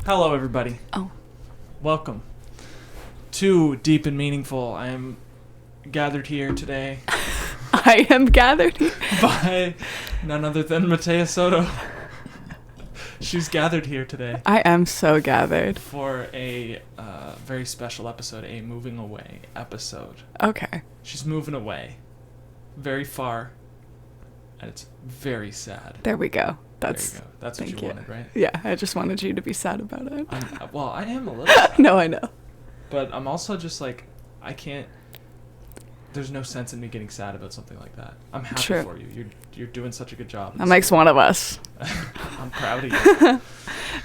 Hello, everybody. Oh. Welcome to Deep and Meaningful. I am gathered here today I am gathered here. by none other than Maitea Soto. She's gathered here today I am so gathered. for a very special episode, a moving away episode. Okay. She's moving away very far, and it's very sad. There we go. There you go. That's what thank you you. wanted, right? Yeah, I just wanted you to be sad about it. Well, I am a little sad. No, I know. But I'm also just like, I can't. There's no sense in me getting sad about something like that. I'm happy True. for you. You're doing such a good job. That makes one of us. I'm proud of you.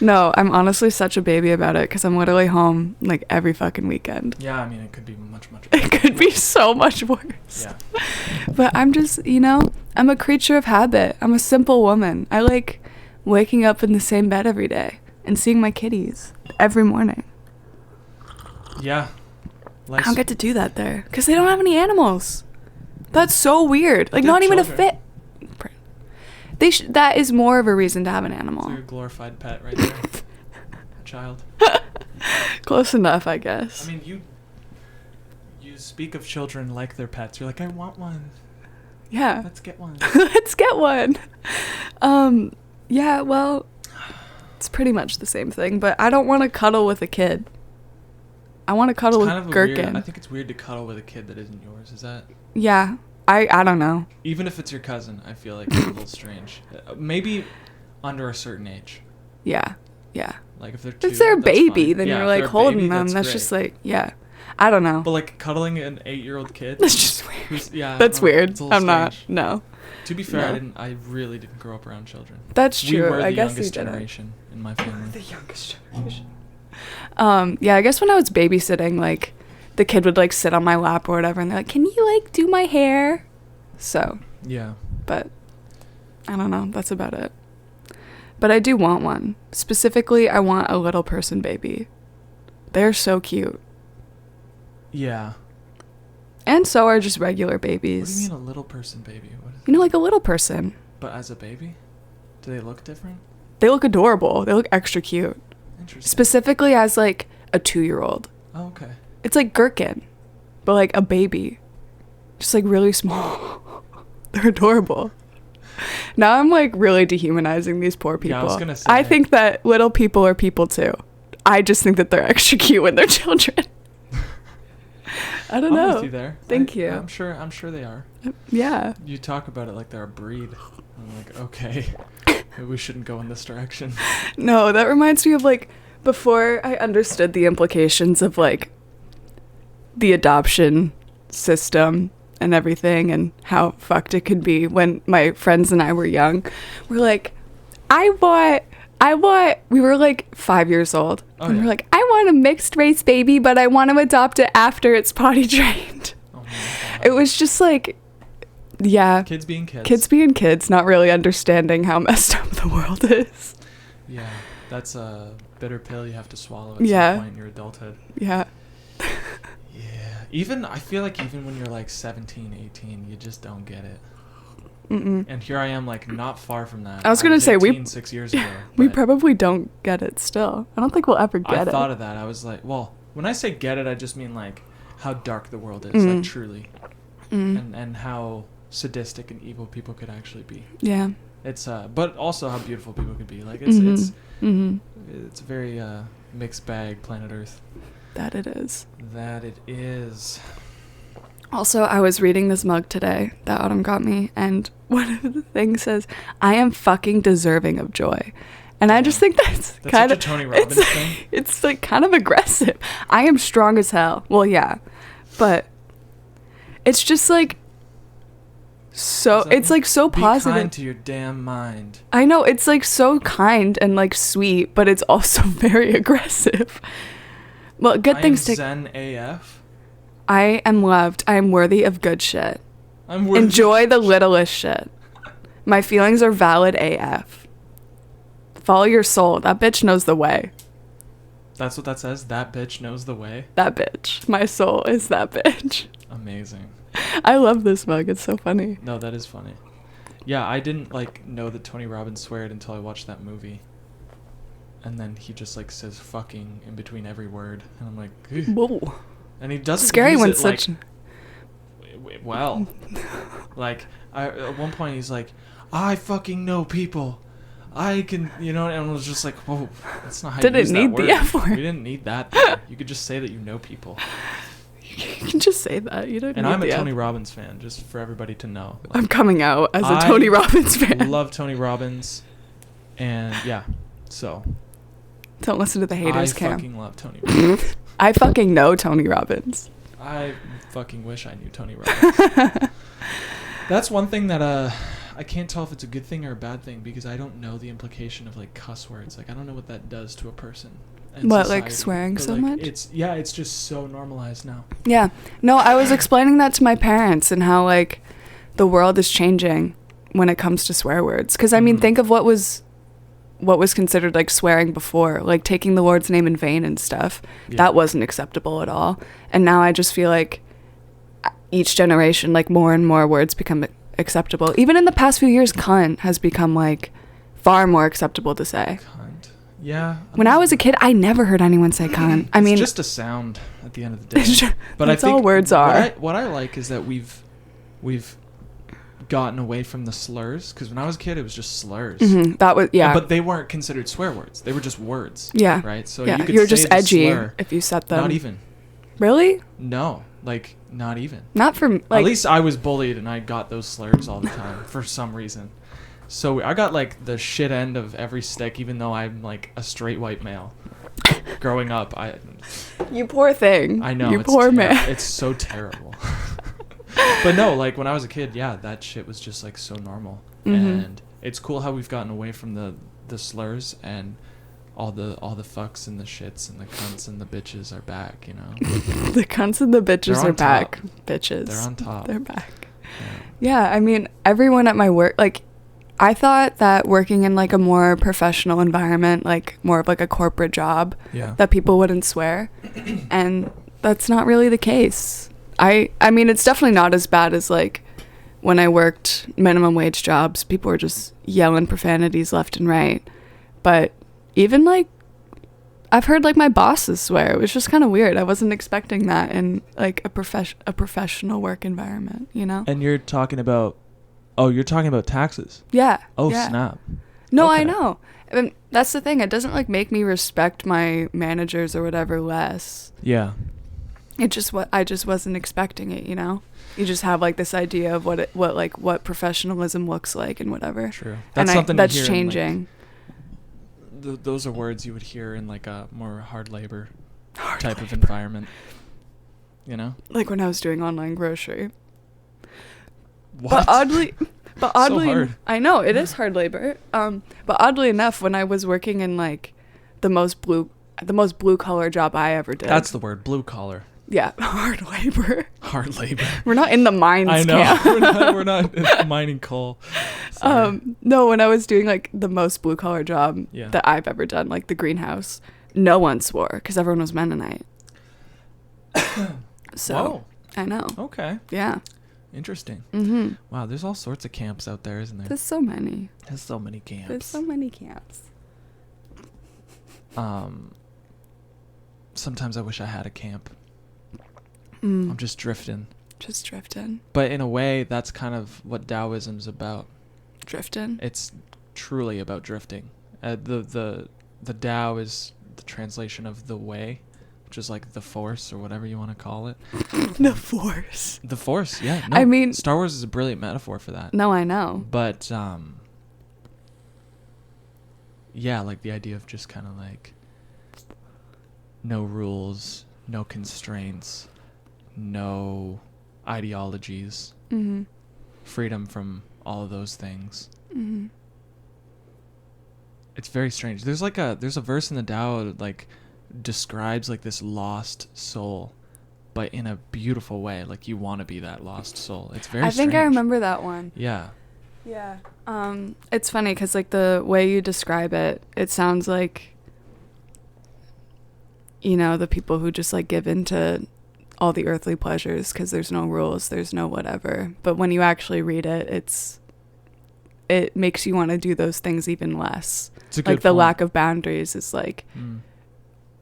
No, I'm honestly such a baby about it because I'm literally home like every fucking weekend. Yeah, I mean, it could be much better. It could be so much worse. Yeah. But I'm just, I'm a creature of habit. I'm a simple woman. I like waking up in the same bed every day and seeing my kitties every morning. Yeah. I don't get to do that there because they don't have any animals. That's so weird. Like, They have not even children. a fit. That is more of a reason to have an animal. So you're a glorified pet right there. A child. Close enough, I guess. I mean, you speak of children like they're pets. You're like, I want one. Yeah. Let's get one. Let's get one. Yeah, well, it's pretty much the same thing, but I don't want to cuddle with a kid. I want to cuddle with Gherkin. I think it's weird to cuddle with a kid that isn't yours. Is that? Yeah. I don't know. Even if it's your cousin, I feel like it's a little strange. Maybe under a certain age. Yeah. Yeah. Like if they're two, It's their that's baby, fine. then Yeah, you're if like they're a holding baby, them. That's great. just like, yeah. I don't know. But like cuddling an 8-year-old kid. That's just weird. Yeah. That's no, weird. it's a little I'm not. strange. No. To be fair, No. I really didn't grow up around children. That's true. We were the I guess you youngest didn't. generation in my family. The youngest generation. Yeah, I guess when I was babysitting, like, the kid would, like, sit on my lap or whatever, and they're like, can you, like, do my hair? So, Yeah. but I don't know. That's about it. But I do want one. Specifically, I want a little person baby. They're so cute. Yeah. And so are just regular What do babies. you mean a little person baby? What is Like a little person. But as a baby? Do they look different? They look adorable. They look extra cute. Interesting. Specifically as, like, a 2-year-old. Oh, okay. It's like Gherkin, but like a baby. Just like really small. They're adorable. Now I'm like really dehumanizing these poor people. Yeah, I was gonna say. I think that little people are people too. I just think that they're extra cute when they're children. I don't I'm know. with you there. Thank you. I'm sure they are. Yeah. You talk about it like they're a breed. I'm like, okay, maybe we shouldn't go in this direction. No, that reminds me of like before I understood the implications of like the adoption system and everything and how fucked it could be when my friends and I were young. We're like, we were like 5 years old. Oh, and yeah. we're like, I want a mixed race baby, but I want to adopt it after it's potty trained. Oh my God. It was just like, yeah. Kids being kids. Kids being kids, not really understanding how messed up the world is. Yeah, that's a bitter pill you have to swallow at Yeah. some point in your adulthood. Yeah. Yeah. I feel like even when you're like 17, 18, you just don't get it. Mm-mm. And here I am, like, not far from that. I was gonna say, 18 6 years ago. We but probably don't get it still. I don't think we'll ever get I it. thought of that. I was like, well, when I say get it, I just mean, like, how dark the world is, Mm. like, truly. And how sadistic and evil people could actually be. Yeah. It's, but also how beautiful people could be. Like, it's a very, mixed bag, planet Earth. That it is. That it is. Also, I was reading this mug today that Autumn got me, and one of the things says, I am fucking deserving of joy. And I just think that's kind such of a Tony Robbins thing. It's like kind of aggressive. I am strong as hell. Well, yeah. But it's just like so it's like so positive. Be kind to your damn mind. I know, it's like so kind and like sweet, but it's also very aggressive. Well, good things I am take. Zen AF. I am loved. I am worthy of good shit. I'm worthy. Enjoy the littlest shit. My feelings are valid AF. Follow your soul. That bitch knows the way. That's what that says? That bitch knows the way? That bitch. My soul is that bitch. Amazing. I love this mug. It's so funny. No, that is funny. Yeah, I didn't, like, know that Tony Robbins sweared until I watched that movie. and then he just like says fucking in between every word, and I'm like, ugh. Whoa. And he doesn't Scary use when it such. like, well, like at one point he's like, I fucking know people. I can, and I was just like, whoa, that's not how you use that word. Didn't need the F word. We didn't need that there. You could just say that you know people. You can just say that. You don't. And need I'm a the Tony F. Robbins fan, just for everybody to know. Like, I'm coming out as a Tony Robbins fan. Love Tony Robbins, and yeah, so. Don't listen to the haters, Cam. I fucking love Tony Robbins. I fucking know Tony Robbins. I fucking wish I knew Tony Robbins. That's one thing that I can't tell if it's a good thing or a bad thing, because I don't know the implication of like cuss words. Like I don't know what that does to a person. What, society. like swearing But, so like, much? It's just so normalized now. Yeah. No, I was explaining that to my parents and how like the world is changing when it comes to swear words. Because I mean, think of what was considered like swearing before, like taking the Lord's name in vain and stuff. Yeah. That wasn't acceptable at all. And now I just feel like each generation, like more and more words become acceptable. Even in the past few years, cunt has become like far more acceptable to say. Cunt. Yeah. When I was a kid, I never heard anyone say cunt. I mean, it's just a sound at the end of the day. But that's I think all words are. What I like is that we've gotten away from the slurs, because when I was a kid, it was just slurs. Mm-hmm. That was But they weren't considered swear words. They were just words. Yeah. Right. So yeah. you could You're say just the edgy slur, if you said them. Not even. Really? No. Like not even. Not for like. At least I was bullied and I got those slurs all the time for some reason. So I got like the shit end of every stick, even though I'm like a straight white male. Growing up, You poor thing. I know. You poor man. It's so terrible. But no, like when I was a kid, yeah, that shit was just like so normal. Mm-hmm. And it's cool how we've gotten away from the slurs, and all the fucks and the shits and the cunts and the bitches are back, The cunts and the bitches are back. Top. Bitches. They're on top. They're back. Yeah, I mean, everyone at my work, like, I thought that working in like a more professional environment, like more of like a corporate job, that people wouldn't swear. And that's not really the case. I mean, it's definitely not as bad as like when I worked minimum wage jobs. People were just yelling profanities left and right. But even like, I've heard like my bosses swear. It was just kind of weird. I wasn't expecting that in like a professional work environment, And you're talking about taxes. Yeah. Oh, yeah. snap. No, Okay. I know. And that's the thing. It doesn't like make me respect my managers or whatever less. Yeah. It just I just wasn't expecting it, You just have like this idea of what professionalism looks like and whatever. True. That's something that's you hear changing. Those are words you would hear in like a more hard labor type of environment. Like when I was doing online grocery. What? But oddly, So hard. I know it is hard labor. But oddly enough, when I was working in like the most blue collar job I ever did. That's the word, blue collar. Yeah, hard labor. Hard labor. We're not in the mines. I know. Camp. we're not mining coal. Sorry. No, when I was doing like the most blue collar job that I've ever done, like the greenhouse, no one swore because everyone was Mennonite. So Whoa. I know. Okay. Yeah. Interesting. Mm-hmm. Wow, there's all sorts of camps out there, isn't there? There's so many. There's so many camps. There's so many camps. Sometimes I wish I had a camp. Mm. I'm just drifting. Just drifting. But in a way, that's kind of what Taoism's about. Drifting? It's truly about drifting. The Tao is the translation of the way, which is like the force or whatever you want to call it. The force. The force, yeah. No, I mean, Star Wars is a brilliant metaphor for that. No, I know. But yeah, like the idea of just kind of like no rules, no constraints, no ideologies, mm-hmm. freedom from all of those things. Mm-hmm. It's very strange. There's a verse in the Tao that like describes like this lost soul, but in a beautiful way. Like you want to be that lost soul. It's very. I think strange. I remember that one. Yeah. Yeah. It's funny because like the way you describe it, it sounds like, the people who just like give into all the earthly pleasures because there's no rules, there's no whatever. But when you actually read it, it makes you want to do those things even less. It's a good Like the point. lack of boundaries is like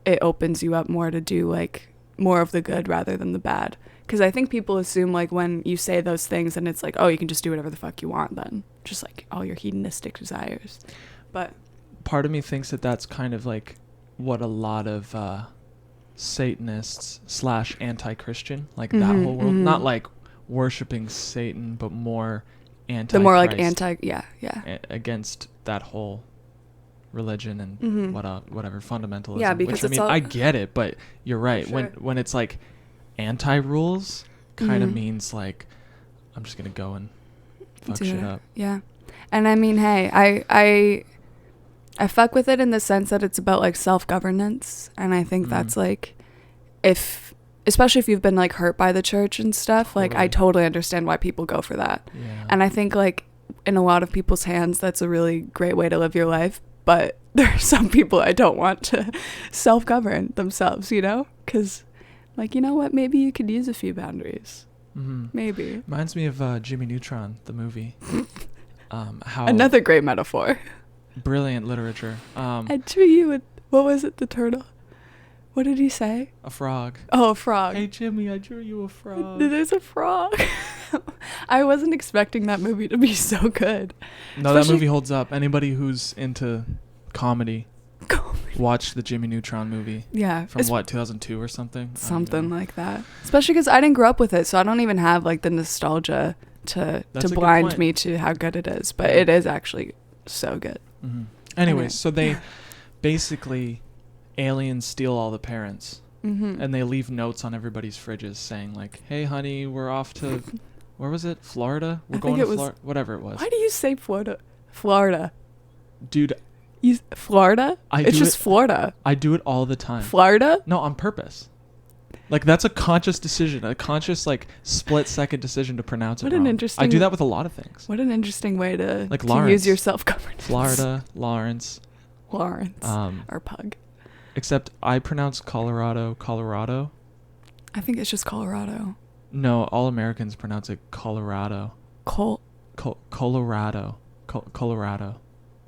it opens you up more to do like more of the good rather than the bad. Because I think people assume like when you say those things and it's like, oh, you can just do whatever the fuck you want then. Just like all your hedonistic desires. But part of me thinks that that's kind of like what a lot of Satanists / anti-Christian, like that whole world, not like worshiping Satan, but more anti. The more like against that whole religion and whatever fundamentalism. Yeah, because which, I get it, but you're right. Sure. When it's like anti-rules, kind of means like I'm just gonna go and fuck shit up. Yeah, and I mean, hey, I fuck with it in the sense that it's about like self-governance, and I think that's like especially if you've been like hurt by the church and stuff, like I totally understand why people go for that. Yeah. And I think like in a lot of people's hands that's a really great way to live your life, but there are some people I don't want to self-govern themselves, you know, because like, you know what, maybe you could use a few boundaries. Maybe. Reminds me of Jimmy Neutron, the movie. How another great metaphor. Brilliant literature. I drew you with, what was it, the turtle? What did he say? A frog. Oh, a frog. Hey, Jimmy, I drew you a frog. There's a frog. I wasn't expecting that movie to be so good. No, that movie holds up. Anybody who's into comedy, watch the Jimmy Neutron movie. Yeah. From 2002 or something? Something like that. Especially because I didn't grow up with it, so I don't even have like the nostalgia to blind me to how good it is. But it is actually so good. Anyways, so they basically aliens steal all the parents and they leave notes on everybody's fridges saying like, hey honey, we're off to where was it, Florida, we're going to Florida, whatever it was. Why do you say Florida dude? Florida? It's just Florida. I do it all the time. Florida? No, on purpose. Like that's a conscious decision, a conscious like split-second decision to pronounce it wrong. I do that with a lot of things. What an interesting way to like to use your self-governance. Florida, Lawrence, our pug. Except I pronounce Colorado. I think it's just Colorado. No, all Americans pronounce it Colorado. Colorado.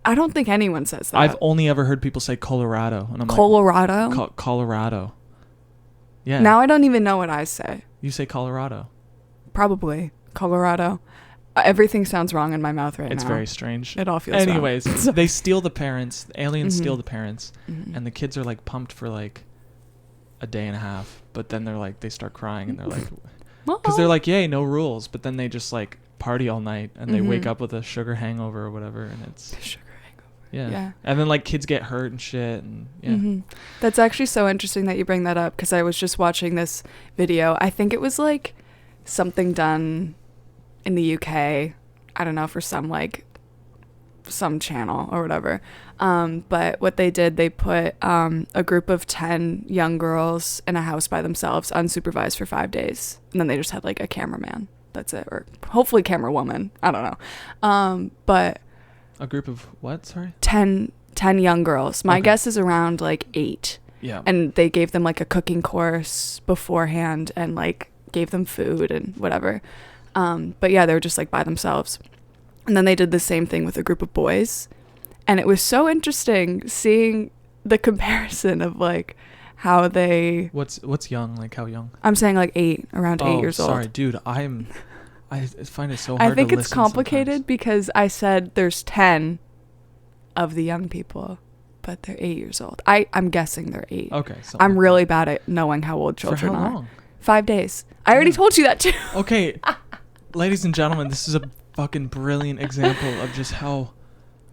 I don't think anyone says that. I've only ever heard people say Colorado, and I'm Colorado? like, Colorado. Yeah. Now I don't even know what I say. You say Colorado. Probably Colorado. Everything sounds wrong in my mouth right now. It's very strange. It all feels Anyways, wrong. They steal the parents. The aliens steal the parents, and the kids are like pumped for like a day and a half. But then they're like, they start crying, and they're like, because they're like, yay, no rules. But then they just like party all night, and they wake up with a sugar hangover or whatever, and it's sugar hangover. Yeah. And then like kids get hurt and shit, and That's actually so interesting that you bring that up, because I was just watching this video. I think it was like something done in the UK, I don't know, for some channel or whatever, but what they did, they put a group of 10 young girls in a house by themselves, unsupervised, for 5 days, and then they just had like a cameraman, that's it, or hopefully camera woman, I don't know, but a group of what, sorry? 10 young girls. My guess is around like 8. Yeah. And they gave them like a cooking course beforehand and like gave them food and whatever. But yeah, they were just like by themselves. And then they did the same thing with a group of boys. And it was so interesting seeing the comparison of like how they... What's young? Like how young? I'm saying like 8 years old. Sorry, dude. I find it so hard to listen. I think it's complicated because I said there's 10 of the young people, but they're 8 years old. I'm guessing they're 8. Okay. I'm really bad at knowing how old children are. For how are. long? 5 days. I already told you that too. Okay. Ladies and gentlemen, this is a fucking brilliant example of just how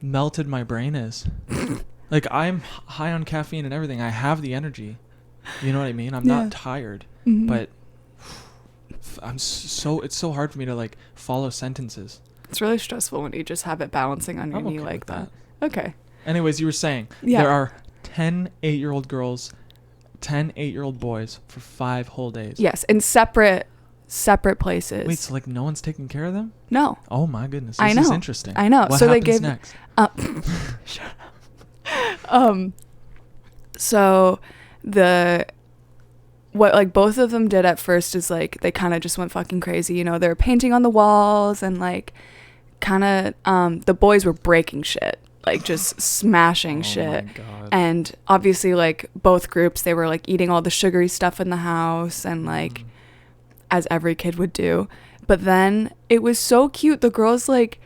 melted my brain is. Like, I'm high on caffeine and everything. I have the energy. You know what I mean? I'm not tired. But it's so hard for me to like follow sentences. It's really stressful when you just have it balancing on your knee like that. Okay. Anyways, you were saying there are 10 8-year-old girls, 10 8-year-old boys for 5 whole days. Yes, in separate places. Wait, so like no one's taking care of them? No. Oh my goodness. This is interesting. I know. What so happens they gave next? Shut up. So what like both of them did at first is like they kind of just went fucking crazy, you know, they were painting on the walls and like kind of the boys were breaking shit, like just smashing shit. My God. And obviously, like, both groups, they were like eating all the sugary stuff in the house, and like as every kid would do. But then it was so cute. The girls, like,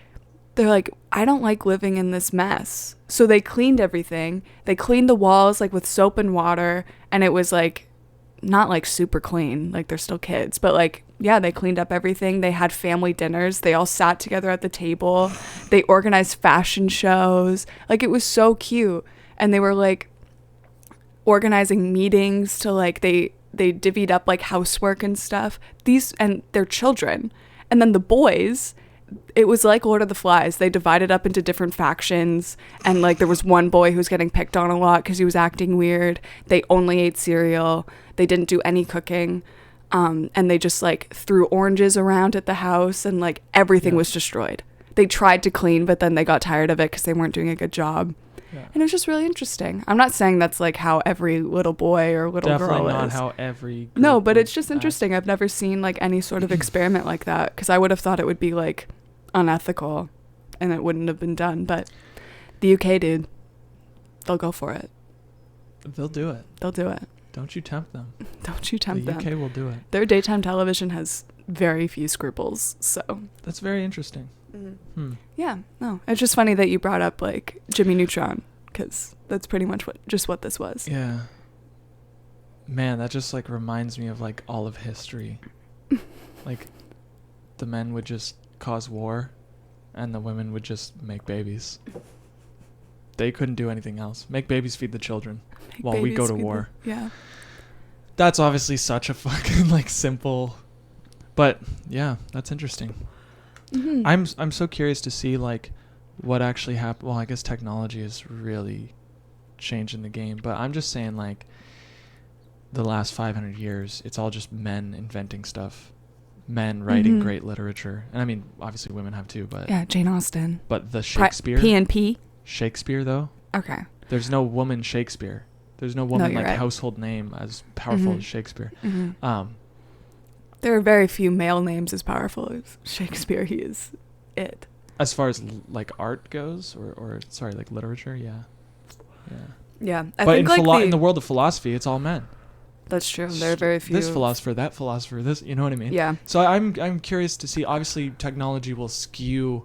they're like, I don't like living in this mess. So they cleaned everything. They cleaned the walls like with soap and water, and it was like not like super clean, like they're still kids, but like, yeah, they cleaned up everything. They had family dinners. They all sat together at the table. They organized fashion shows. Like, it was so cute. And they were like organizing meetings to like, they divvied up like housework and stuff. These, and their children. And then the boys, it was like Lord of the Flies. They divided up into different factions, and like there was one boy who was getting picked on a lot because he was acting weird. They only ate cereal. They didn't do any cooking, and they just like threw oranges around at the house, and like everything was destroyed. They tried to clean, but then they got tired of it because they weren't doing a good job. Yeah. And it was just really interesting. I'm not saying that's like how every little boy or little girl is. Definitely not how every No, but it's just interesting. I've never seen like any sort of experiment like that, because I would have thought it would be like unethical and it wouldn't have been done. But the UK, dude, they'll go for it. They'll do it. They'll do it. Don't you tempt them. Don't you tempt them. The UK will do it. Their daytime television has very few scruples, so that's very interesting. Yeah, no, it's just funny that you brought up like Jimmy Neutron, because that's pretty much what this was. Yeah, man, that just like reminds me of like all of history. Like, the men would just cause war and the women would just make babies. They couldn't do anything else. Make babies, feed the children while we go to war. Yeah, that's obviously such a fucking like simple, but yeah, that's interesting. I'm so curious to see like what actually happened. Well, I guess technology is really changing the game, but I'm just saying like the last 500 years, it's all just men inventing stuff, men writing great literature, and I mean obviously women have too, but yeah, Jane Austen. But the Shakespeare, P&P. Shakespeare though. Okay. There's no woman Shakespeare. There's no woman like right. household name as powerful as Shakespeare. There are very few male names as powerful as Shakespeare. He is it. As far as like art goes, or sorry, like literature, yeah. Yeah, I think like in the world of philosophy, it's all men. That's true. There are very few. This philosopher, that philosopher, this. You know what I mean? Yeah. So I'm curious to see. Obviously, technology will skew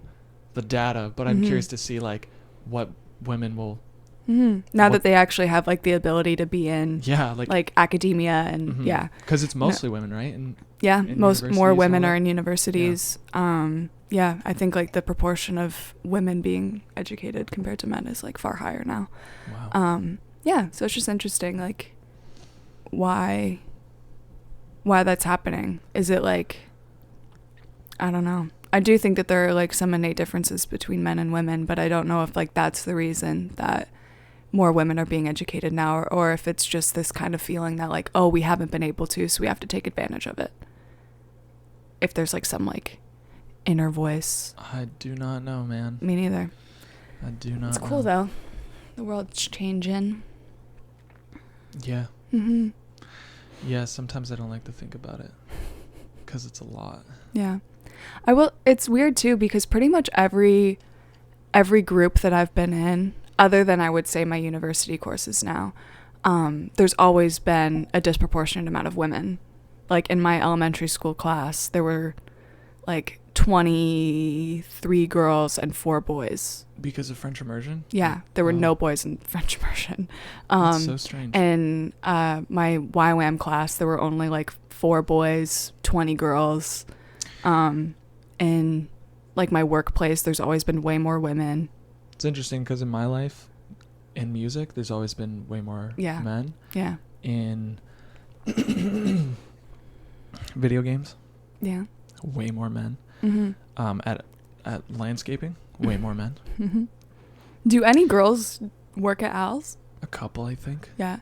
the data, but I'm curious to see like what women will. Now that they actually have like the ability to be in like academia and because it's mostly women, right? And more women are in universities. Yeah, I think like the proportion of women being educated compared to men is like far higher now. Wow. Yeah, so it's just interesting, like why that's happening. Is it like, I don't know. I do think that there are like some innate differences between men and women, but I don't know if like that's the reason that more women are being educated now, or if it's just this kind of feeling that like, oh, we haven't been able to, so we have to take advantage of it. If there's like some like inner voice. I do not know, man. Me neither. I do not know. It's cool though. The world's changing. Yeah. Yeah, sometimes I don't like to think about it because it's a lot. Yeah. It's weird too, because pretty much every group that I've been in, other than I would say my university courses now, there's always been a disproportionate amount of women. Like in my elementary school class, there were like 23 girls and 4 boys. Because of French immersion? Yeah, there were no boys in French immersion. That's so strange. And my YWAM class, there were only like 4 boys, 20 girls. In like my workplace, there's always been way more women. It's interesting because in my life, in music, there's always been way more men. Yeah. In video games, way more men. At landscaping, way more men. Do any girls work at Al's? A couple, I think. Yeah.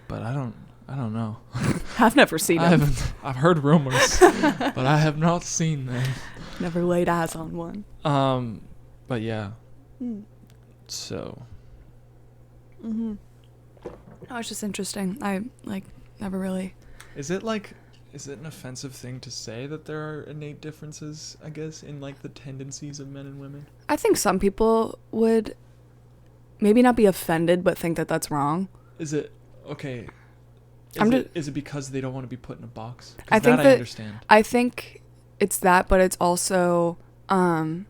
But I don't know. I've never seen them. I've heard rumors, but I have not seen them. Never laid eyes on one. But yeah. So. Oh, it's just interesting. I like never really. Is Is it an offensive thing to say that there are innate differences, I guess, in like the tendencies of men and women? I think some people would maybe not be offended, but think that that's wrong. Is it okay? Is it because they don't want to be put in a box? I think I understand. I think it's that, but it's also the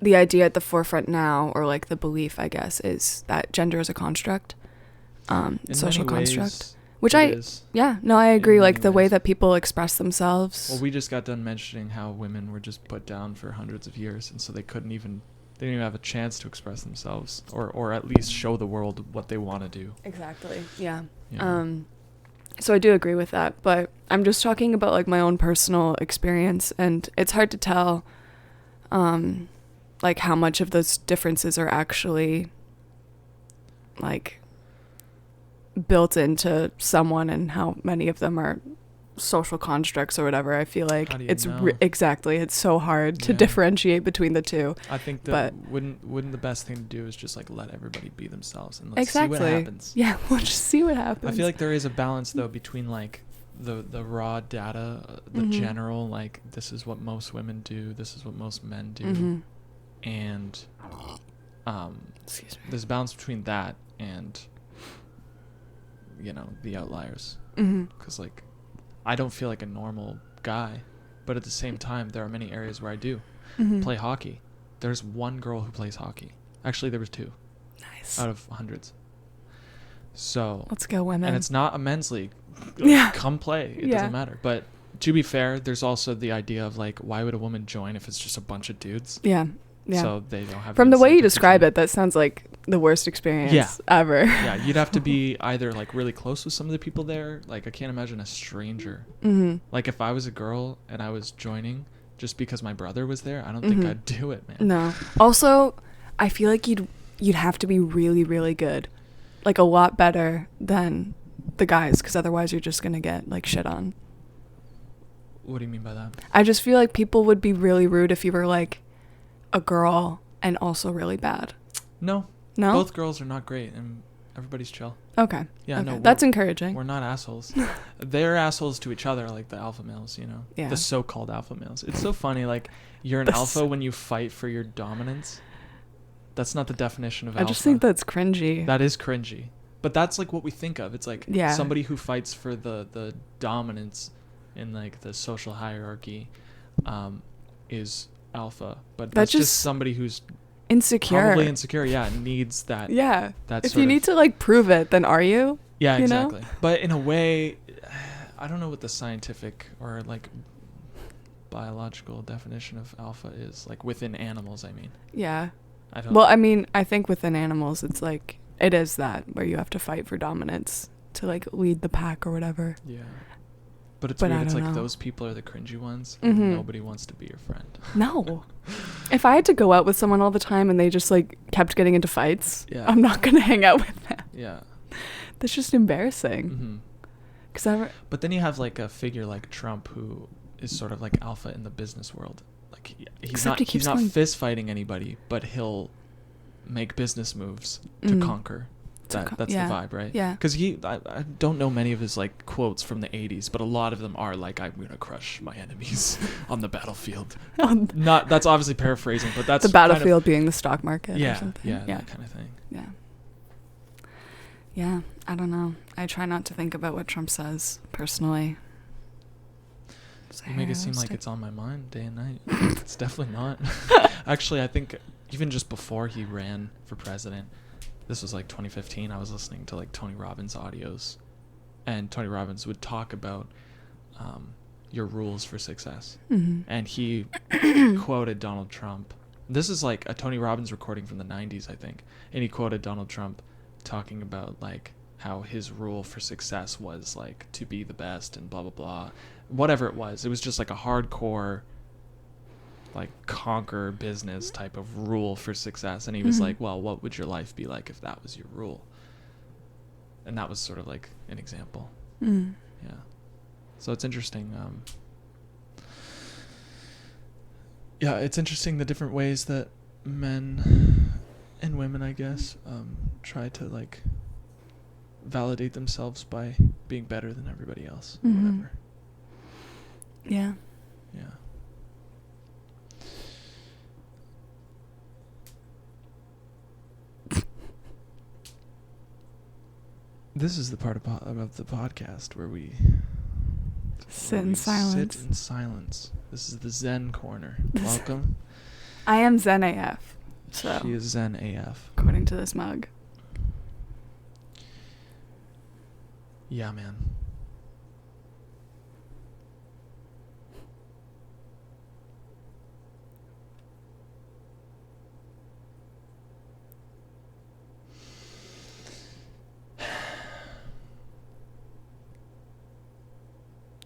idea at the forefront now, or like the belief, I guess, is that gender is a construct, social construct. Which I agree. Like the way that people express themselves. Well, we just got done mentioning how women were just put down for hundreds of years, and so they didn't even have a chance to express themselves, or at least show the world what they want to do. Exactly. Yeah. So I do agree with that, but I'm just talking about like my own personal experience, and it's hard to tell, like how much of those differences are actually like built into someone and how many of them are social constructs or whatever. I feel like it's exactly, it's so hard to differentiate between the two. I think that wouldn't the best thing to do is just like let everybody be themselves and let's see what happens. Yeah, we'll just see what happens. I feel like there is a balance though between like the raw data, the general, like this is what most women do, this is what most men do, and there's a balance between that and the outliers, because like I don't feel like a normal guy, but at the same time there are many areas where I do play hockey. There's one girl who plays hockey. Actually, there was two. Nice. Out of hundreds. So let's go, women. And it's not a men's league. Yeah. Come play. It doesn't matter. But to be fair, there's also the idea of like, why would a woman join if it's just a bunch of dudes? Yeah. Yeah. So they don't have. From the way you describe it, that sounds like the worst experience ever. Yeah, you'd have to be either like really close with some of the people there. Like I can't imagine a stranger. Like if I was a girl and I was joining just because my brother was there, I don't think I'd do it, man. No. Also, I feel like you'd have to be really, really good, like a lot better than the guys, because otherwise you're just gonna get like shit on. What do you mean by that? I just feel like people would be really rude if you were like a girl and also really bad. No. Both girls are not great, and everybody's chill. Okay. Yeah, okay. No, that's encouraging. We're not assholes. They're assholes to each other, like the alpha males, Yeah. The so-called alpha males. It's so funny, like you're an alpha when you fight for your dominance. That's not the definition of alpha. I just think that's cringy. That is cringy. But that's like what we think of. It's like somebody who fights for the dominance in like the social hierarchy is alpha. But that's just somebody who's insecure. Probably insecure, needs that. Yeah. If you need to like prove it, then are you? Yeah, exactly. But in a way, I don't know what the scientific or like biological definition of alpha is, like within animals, I mean. Yeah. I think within animals it's like it is that where you have to fight for dominance to like lead the pack or whatever. Yeah. But it's weird. It's like those people are the cringy ones. And nobody wants to be your friend. No. If I had to go out with someone all the time and they just like kept getting into fights, I'm not gonna hang out with them. Yeah. That's just embarrassing. But then you have like a figure like Trump who is sort of like alpha in the business world. Like he's not fist fighting anybody, but he'll make business moves to conquer. That's the vibe, right? Yeah. Because I don't know many of his like quotes from the 80s, but a lot of them are like, "I'm gonna crush my enemies on the battlefield." That's obviously paraphrasing, but that's the battlefield being the stock market. Yeah, or something. Yeah, that kind of thing. Yeah. Yeah, I don't know. I try not to think about what Trump says personally. You make it seem like it's on my mind day and night. It's definitely not. Actually, I think even just before he ran for president, this was like 2015, I was listening to like Tony Robbins audios, and Tony Robbins would talk about your rules for success. And he quoted Donald Trump. This is like a Tony Robbins recording from the 90s, I think. And he quoted Donald Trump talking about like how his rule for success was like to be the best and blah, blah, blah. Whatever it was just like a hardcore like conquer business type of rule for success. And he was like, well, what would your life be like if that was your rule? And that was sort of like an example. Yeah. So it's interesting. Yeah, it's interesting the different ways that men and women, I guess, try to like validate themselves by being better than everybody else or Mhm. whatever. Yeah. Yeah. This is the part about the podcast where we Sit in silence. Sit in silence. This is the Zen corner. Welcome. I am Zen AF. So She is Zen AF. according to this mug. Yeah, man.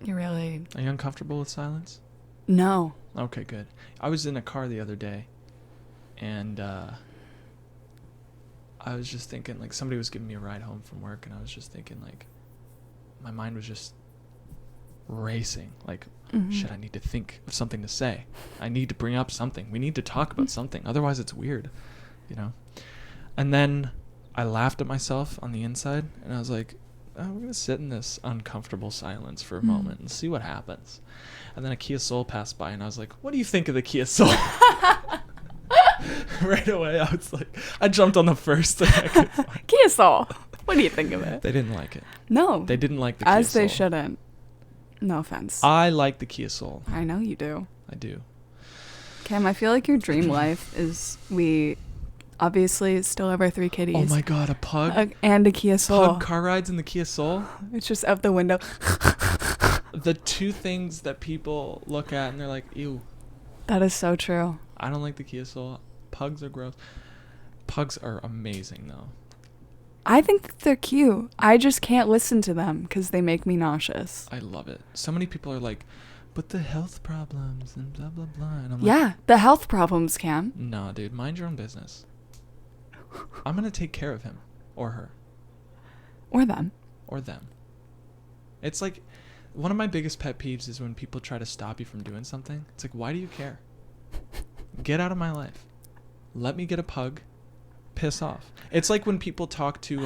You really... Are you uncomfortable with silence? No. Okay, good. I was in a car the other day, and I was just thinking, like, somebody was giving me a ride home from work, and I was just thinking, like, my mind was just racing. Like, Mhm. shit, I need to think of something to say. I need to bring up something. We need to talk about something. Otherwise, it's weird, you know? And then I laughed at myself on the inside, and I was like, oh, we're going to sit in this uncomfortable silence for a moment and see what happens. And then a Kia Soul passed by, and I was like, what do you think of the Kia Soul? Right away, I was like, I jumped on the first thing I could find. Kia Soul. What do you think of it? They didn't like it. No. They didn't like the Kia As Soul. they shouldn't. No offense. I like the Kia Soul. I know you do. I do. Cam, I feel like your dream life is we obviously still have our 3 kitties. Oh my god, a pug? And a Kia Soul. Pug car rides in the Kia Soul? It's just out the window. The two things that people look at and they're like, ew. That is so true. I don't like the Kia Soul. Pugs are gross. Pugs are amazing, though. I think they're cute. I just can't listen to them because they make me nauseous. I love it. So many people are like, but the health problems and blah, blah, blah. And I'm like, Yeah, the health problems, Cam. nah, dude, mind your own business. I'm going to take care of him or her Or them. or them. It's like, one of my biggest pet peeves is when people try to stop you from doing something. It's like, why do you care? Get out of my life. Let me get a pug. Piss off. It's like when people talk to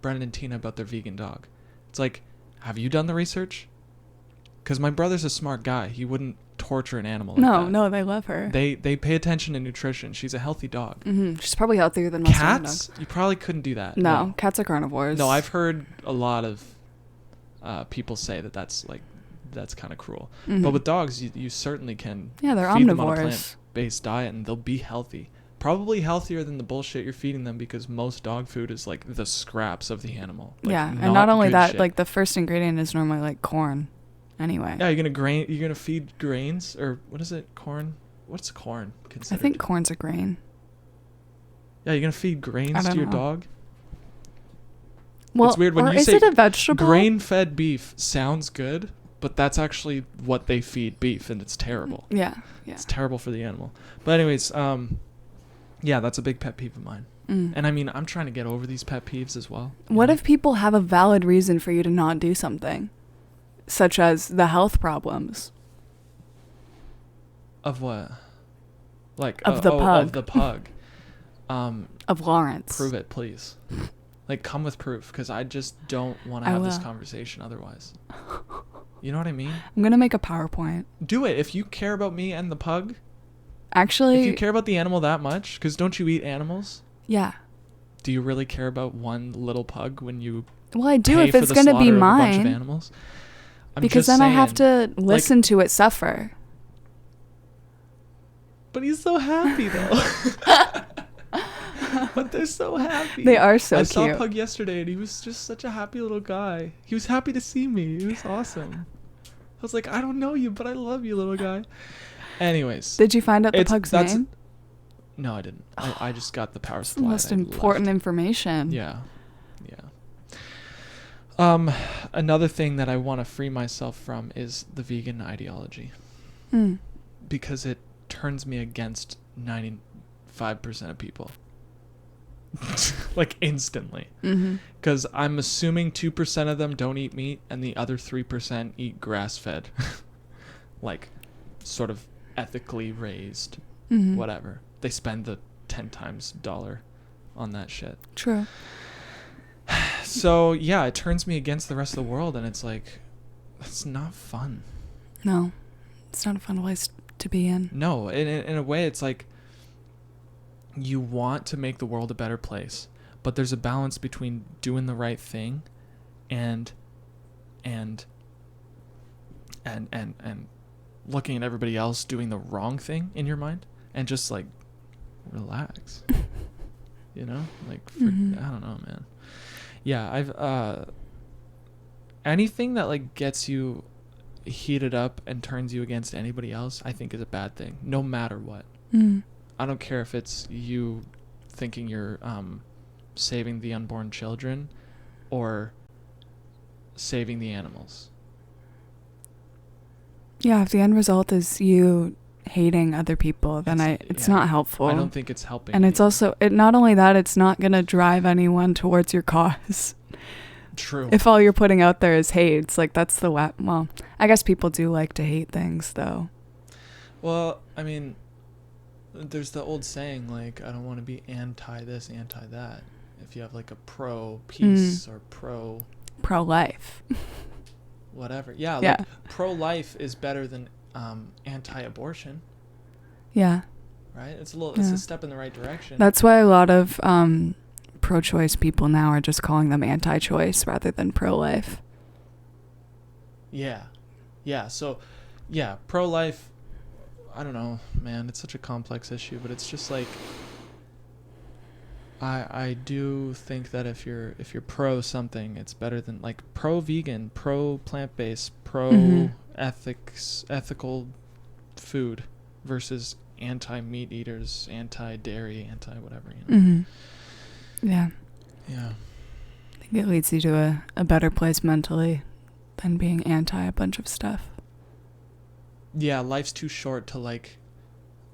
Brennan and Tina about their vegan dog. It's like, have you done the research? Because my brother's a smart guy. He wouldn't torture an animal like that. No, they love her. They pay attention to nutrition. She's a healthy dog. Mm-hmm. She's probably healthier than most other Cats? dogs. You probably couldn't do that. No, cats are carnivores. No, I've heard a lot of people say that's kind of cruel. Mhm. But with dogs, you certainly can Yeah, they're feed them on a omnivores. plant-based diet, and they'll be healthy. Probably healthier than the bullshit you're feeding them, because most dog food is like the scraps of the animal. Like, yeah, and not only good that, shit. like the first ingredient is normally like corn. Anyway. Yeah, you're gonna feed grains, or what is it? Corn? What's corn I considered? think corn's a grain. Yeah, you're gonna feed grains I to don't your know. dog? Well, It's weird when or you is say it a vegetable? grain-fed beef sounds good, but that's actually what they feed beef, and it's terrible. Yeah, yeah. It's terrible for the animal. But anyways, yeah, that's a big pet peeve of mine. Mm. And I mean, I'm trying to get over these pet peeves as well. you What know? if people have a valid reason for you to not do something, such as the health problems? Of what? Like Of the pug. Of the pug. Of Lawrence. Prove it, please. Like, come with proof, because I just don't want to I have this will. conversation otherwise. You know what I mean? I'm gonna make a PowerPoint. Do it if you care about me and the pug. Actually, If you care about the animal that much, because don't you eat animals? yeah. Do you really care about one little pug when you Well, I do pay if for it's the gonna be slaughter of a bunch of mine, animals? I'm because just then I have saying. to listen to it suffer. But he's so happy though. But they're so happy. They are so I saw cute. Pug yesterday, and he was just such a happy little guy. He was happy to see me. It was awesome. I was like, I don't know you, but I love you, little guy. Anyways, Did you find out the pug's name? no, I didn't. I just got the power It's the supply. most and I important left. information. Yeah. Another thing that I want to free myself from is the vegan ideology, Mm. because it turns me against 95% of people. Like, instantly. Mm-hmm. Because I'm assuming 2% of them don't eat meat, and the other 3% eat grass-fed. Like, sort of ethically raised, Mm-hmm. whatever. They spend the 10 times dollar on that shit. True. So yeah, it turns me against the rest of the world, and it's like, that's not fun. No, it's not a fun place to be in. No, in a way, it's like you want to make the world a better place, but there's a balance between doing the right thing and looking at everybody else doing the wrong thing in your mind, and just like relax. You know, like I don't know, man. Yeah, I've anything that like gets you heated up and turns you against anybody else, I think is a bad thing, no matter what. I don't care if it's you thinking you're saving the unborn children or saving the animals. Yeah, if the end result is you hating other people, then it's not helpful. I don't think it's helping. And it's also, not only that, it's not going to drive anyone towards your cause. True. If all you're putting out there is hate, it's like that's the well, I guess people do like to hate things though. Well, I mean, there's the old saying, like, I don't want to be anti this, anti that. If you have like a pro peace or pro life, whatever. Yeah, like pro life is better than anti-abortion. Yeah. Right? It's a step in the right direction. That's why a lot of pro-choice people now are just calling them anti-choice rather than pro-life. Yeah. Yeah, so pro-life, I don't know, man, it's such a complex issue, but it's just like I do think that if you're pro something, it's better than like pro vegan, pro plant-based, pro ethical food versus anti meat eaters, anti dairy, anti whatever, you know. Yeah. Yeah. I think it leads you to a better place mentally than being anti a bunch of stuff. Yeah, life's too short to like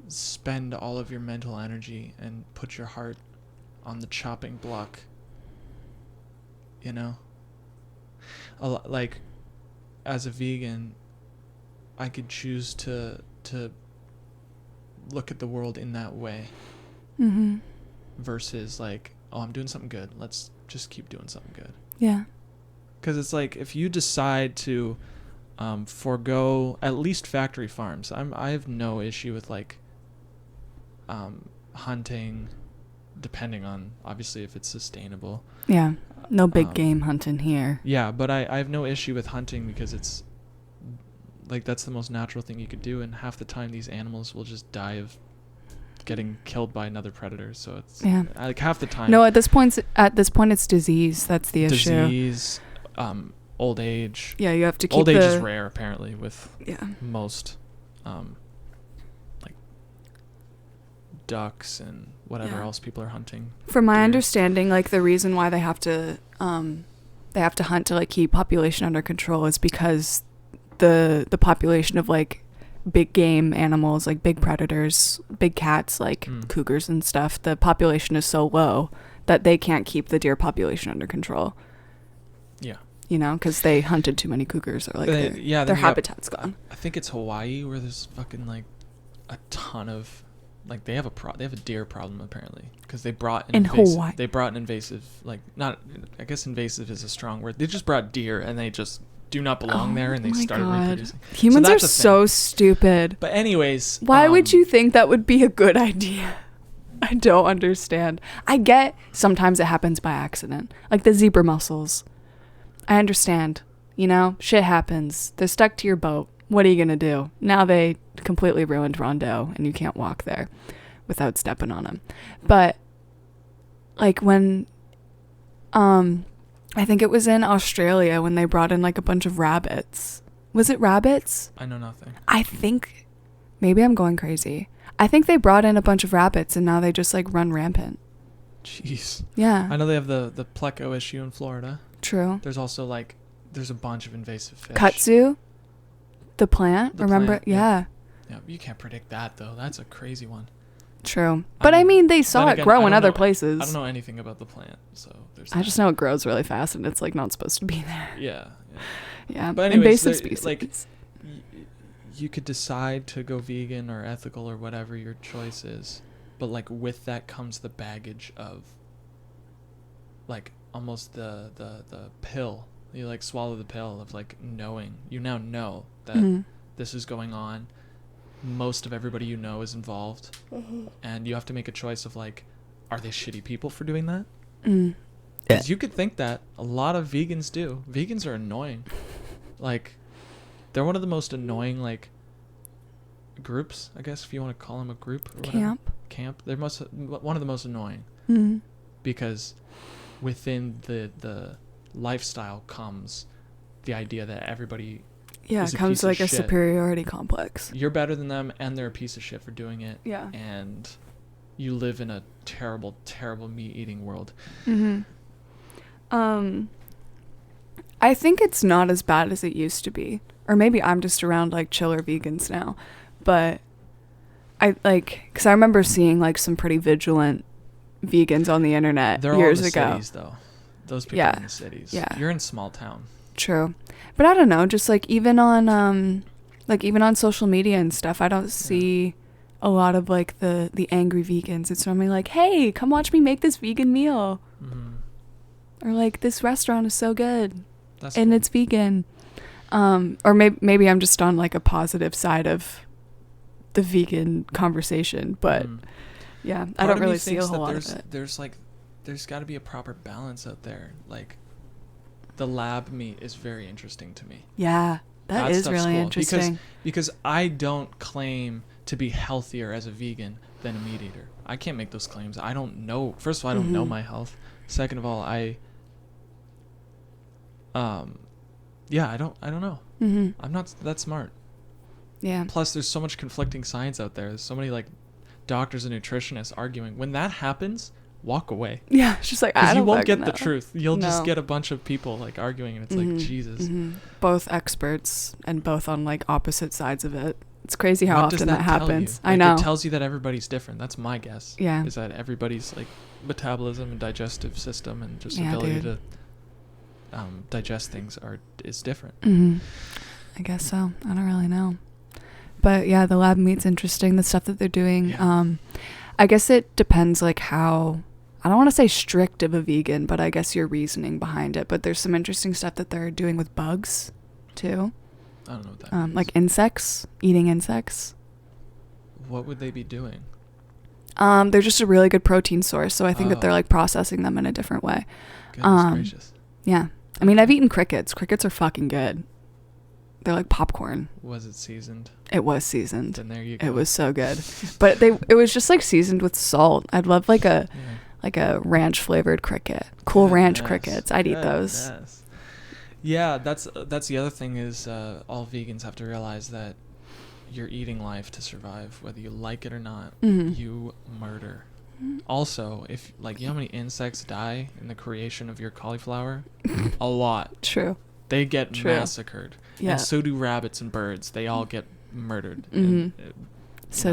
spend all of your mental energy and put your heart on the chopping block, you know. Like as a vegan, I could choose to look at the world in that way versus like, oh, I'm doing something good, let's just keep doing something good. Yeah, because it's like if you decide to forego at least factory farms, I have no issue with like hunting, depending on obviously if it's sustainable. Yeah, no big game hunting here. Yeah, but I have no issue with hunting because it's like that's the most natural thing you could do, and half the time these animals will just die of getting killed by another predator. So it's like half the time. No, at this point it's disease. That's the issue. Disease, old age. Yeah, you have to keep old age is rare apparently with most like ducks and whatever else people are hunting. From my understanding, like the reason why they have to hunt to like keep population under control is because the population of like big game animals, like big predators, big cats, like cougars and stuff, the population is so low that they can't keep the deer population under control. Yeah. You know, because they hunted too many cougars, or like their habitat's gone. I think it's Hawaii where there's fucking like a ton of like they have a deer problem apparently because they brought Hawaii. They brought an invasive, like, not, I guess invasive is a strong word. They just brought deer and they just do not belong there, and they started reproducing. Humans are so stupid. But anyways, why would you think that would be a good idea? I don't understand. I get sometimes it happens by accident, like the zebra mussels. I understand, you know, shit happens. They're stuck to your boat. What are you gonna do? Now they completely ruined Rondeau, and you can't walk there without stepping on them. But like when I think it was in Australia when they brought in like a bunch of rabbits. Was it rabbits? I know nothing. I think, maybe I'm going crazy. I think they brought in a bunch of rabbits and now they just like run rampant. Jeez. Yeah. I know they have the pleco issue in Florida. True. There's also like, there's a bunch of invasive fish. Kudzu? The plant? Remember? Plant, yeah. You can't predict that though. That's a crazy one. True. But I mean they saw it grow in other places. I don't know anything about the plant, so there's I just know it grows really fast and it's like not supposed to be there. Yeah. But anyways, invasive species. Like you could decide to go vegan or ethical or whatever your choice is, but like with that comes the baggage of like almost the pill. You like swallow the pill of like knowing. You now know that Mm-hmm. this is going on. Most of everybody you know is involved, and you have to make a choice of like, are they shitty people for doing that? Mm. Because you could think that a lot of vegans do. Vegans are annoying. Like, they're one of the most annoying like groups, I guess, if you want to call them a group. Or whatever. Camp. They're one of the most annoying. Mm-hmm. Because within the lifestyle comes the idea that everybody Yeah, is it a comes piece to like of a shit. superiority complex. You're better than them, and they're a piece of shit for doing it. Yeah. And you live in a terrible, terrible meat-eating world. Mm-hmm. I think it's not as bad as it used to be. Or maybe I'm just around like chiller vegans now. But I like, because I remember seeing like some pretty vigilant vegans on the internet They're years all in the ago. cities, though. Those people Yeah. are in the cities. Yeah. You're in small town. True. But I don't know, just like even on social media and stuff, I don't see a lot of like the angry vegans. It's normally like, hey, come watch me make this vegan meal. Mm-hmm. Or like, this restaurant is so good. That's And good. it's vegan. Or maybe I'm just on like a positive side of the vegan conversation, but yeah, I don't really see a whole lot of it. There's got to be a proper balance out there. Like, the lab meat is very interesting to me. Yeah, that is stuff's really cool. interesting. Because I don't claim to be healthier as a vegan than a meat eater. I can't make those claims. I don't know. First of all, I don't know my health. Second of all, I don't know. Mm-hmm. I'm not that smart. Yeah. Plus, there's so much conflicting science out there. There's so many like doctors and nutritionists arguing. When that happens, walk away. Yeah, it's just like, I Because don't you won't fucking get the know. truth. You'll just No. get a bunch of people like arguing, and it's like, Jesus. Mm-hmm. Both experts and both on like opposite sides of it. It's crazy how What often does that tell happens. you? I Like, know. It tells you that everybody's different. That's my guess. Yeah. Is that everybody's like metabolism and digestive system and just Yeah, ability dude. to digest things is different. Mm-hmm. I guess so. I don't really know. But yeah, the lab meat's interesting. The stuff that they're doing. Yeah. I guess it depends like how, I don't want to say strict of a vegan, but I guess your reasoning behind it. But there's some interesting stuff that they're doing with bugs too. I don't know what that means. Like insects, eating insects. What would they be doing? They're just a really good protein source. So I think that they're like processing them in a different way. Goodness gracious. Yeah. I mean, I've eaten crickets. Crickets are fucking good. They're like popcorn. Was it seasoned? It was seasoned. Then there you go. It was so good. But it was just like seasoned with salt. I'd love like a ranch flavored cricket. Cool ranch crickets. I'd eat those. Yes. Yeah, that's the other thing is all vegans have to realize that you're eating life to survive, whether you like it or not. Mm-hmm. You murder. Also, if like, you know how many insects die in the creation of your cauliflower? A lot. True. They get massacred. Yeah. And so do rabbits and birds. They all get murdered Mm-hmm.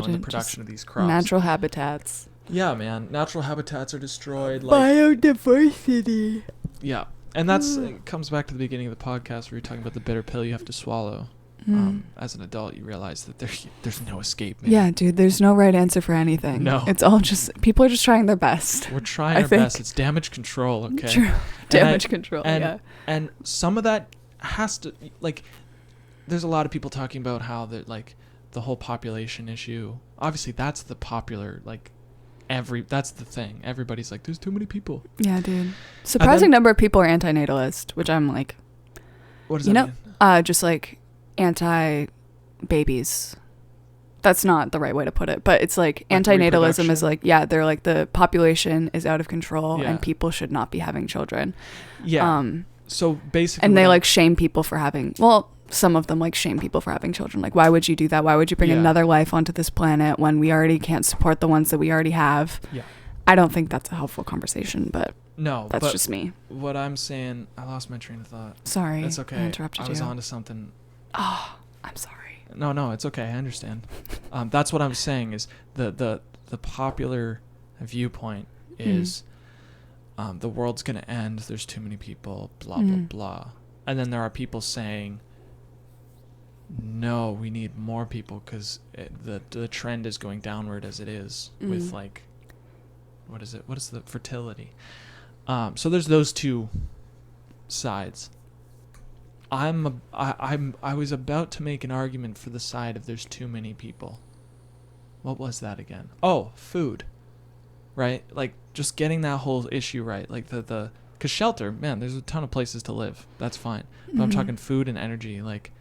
in the production of these crops. Natural habitats. Yeah, man. Natural habitats are destroyed. Like, biodiversity. yeah. And it comes back to the beginning of the podcast where you're talking about the bitter pill you have to swallow. As an adult, you realize that there's no escape, man. Yeah, dude, there's no right answer for anything. No. It's all just, people are just trying their best. We're trying our best. It's damage control, okay? True. Damage control, yeah. And some of that has to, like, there's a lot of people talking about how like the whole population issue. Obviously, that's the popular, like, that's the thing. Everybody's like, there's too many people. Yeah, dude. Surprising number of people are antinatalist, which I'm like, what does that mean? Just like anti-babies. That's not the right way to put it, but it's like antinatalism is like, yeah, they're like the population is out of control and people should not be having children. Yeah. So basically, and they like shame people for having, well, some of them like shame people for having children. Like, why would you do that? Why would you bring another life onto this planet when we already can't support the ones that we already have? Yeah. I don't think that's a helpful conversation, but no, that's just me. What I'm saying, I lost my train of thought. Sorry. That's okay. I interrupted you. I was onto something. Oh, I'm sorry. No, it's okay. I understand. That's what I'm saying is the popular viewpoint is the world's going to end. There's too many people, blah, blah, blah. And then there are people saying, no, we need more people because the trend is going downward as it is with like, what is it? What is the fertility? So there's those two sides. I was about to make an argument for the side of there's too many people. What was that again? Oh, food. Right? Like, just getting that whole issue right. Like, because shelter, man, there's a ton of places to live. That's fine. But I'm talking food and energy. Like,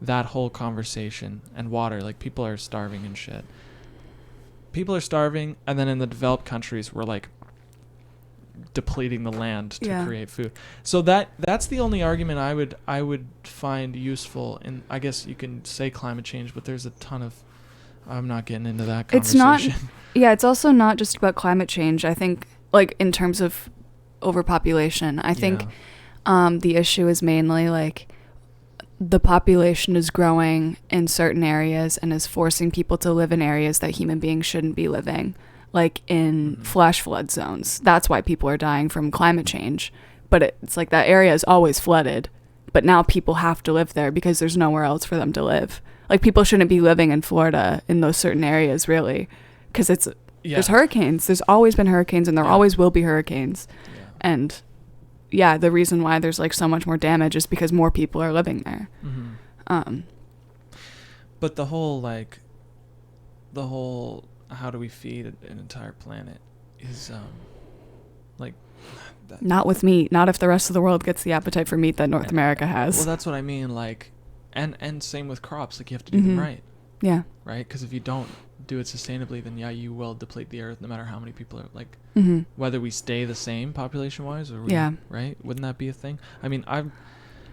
that whole conversation. And water. Like, people are starving and shit. People are starving. And then in the developed countries, we're, like, depleting the land to create food. So that's the only argument I would find useful. And I guess you can say climate change, but there's a ton of... I'm not getting into that conversation. It's also not just about climate change. I think, like, in terms of overpopulation, I think the issue is mainly, like, the population is growing in certain areas and is forcing people to live in areas that human beings shouldn't be living, like in flash flood zones. That's why people are dying from climate change. But it's like that area is always flooded, but now people have to live there because there's nowhere else for them to live. Like, people shouldn't be living in Florida in those certain areas, really, because there's hurricanes. There's always been hurricanes, and there always will be hurricanes. Yeah. And, the reason why there's, like, so much more damage is because more people are living there. Mm-hmm. But the whole how do we feed an entire planet is, not with meat. Not if the rest of the world gets the appetite for meat that North America has. Well, that's what I mean, like... And same with crops. Like, you have to do them right. Yeah. Right? Because if you don't do it sustainably, then you will deplete the earth no matter how many people are, like, whether we stay the same population-wise or right? Wouldn't that be a thing? I mean,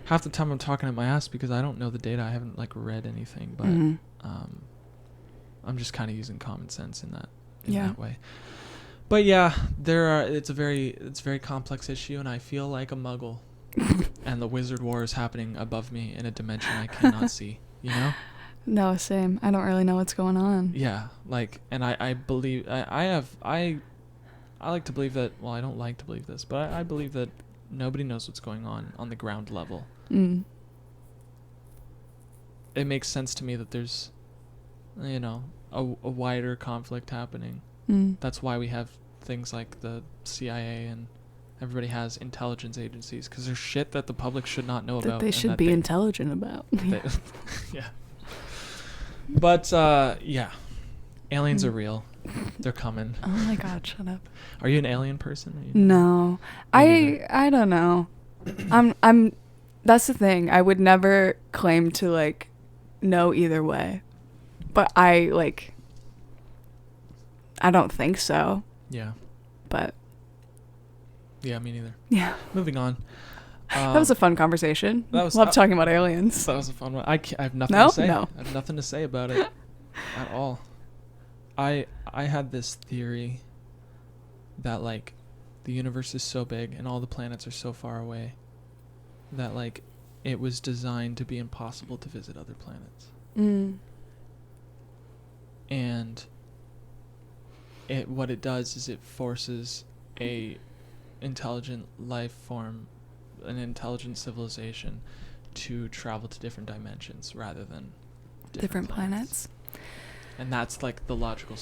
half the time I'm talking at my ass because I don't know the data. I haven't, like, read anything, but I'm just kind of using common sense in that way. But it's a very complex issue, and I feel like a muggle. And the wizard war is happening above me in a dimension I cannot see, you know? No, same. I don't really know what's going on. Yeah, like, and I believe, I like to believe that, well, I don't like to believe this, but I believe that nobody knows what's going on the ground level. It makes sense to me that there's, a wider conflict happening. That's why we have things like the CIA and everybody has intelligence agencies, because there's shit that the public should not know about. That they should be intelligent about. Yeah. But, aliens are real. They're coming. Oh my God, shut up. Are you an alien person? No. I don't know. I'm that's the thing. I would never claim to, like, know either way. But I don't think so. Yeah. But yeah, me neither. Yeah. Moving on. That was a fun conversation. Love talking about aliens. That was a fun one. I have nothing to say. No. I have nothing to say about it at all. I had this theory that, like, the universe is so big and all the planets are so far away that, like, it was designed to be impossible to visit other planets. And what it does is it forces a intelligent life form, an intelligent civilization, to travel to different dimensions rather than different planets. And that's, like, the logical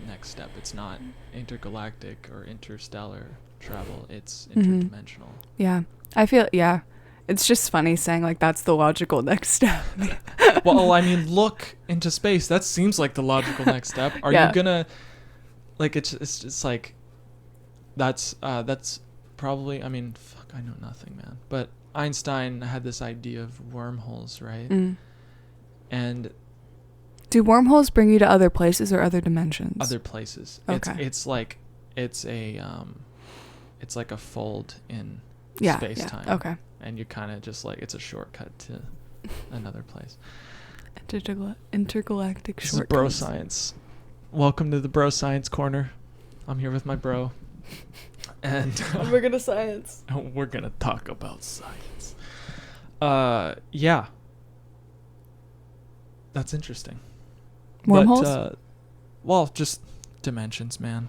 next step. It's not intergalactic or interstellar travel. It's interdimensional. Yeah. I feel, it's just funny saying, like, that's the logical next step. Well, I mean, look into space. That seems like the logical next step. Are you gonna, like, it's like, that's probably, I mean, fuck, I know nothing, man. But Einstein had this idea of wormholes, right? And do wormholes bring you to other places or other dimensions? Other places. Okay. It's like a fold in space-time. Okay. And you kind of just, like, it's a shortcut to another place. Intergalactic this shortcuts. Is bro science. Welcome to the bro science corner. I'm here with my bro. And we're gonna science. We're gonna talk about science. Yeah. That's interesting. Wormholes? But, well, just dimensions, man.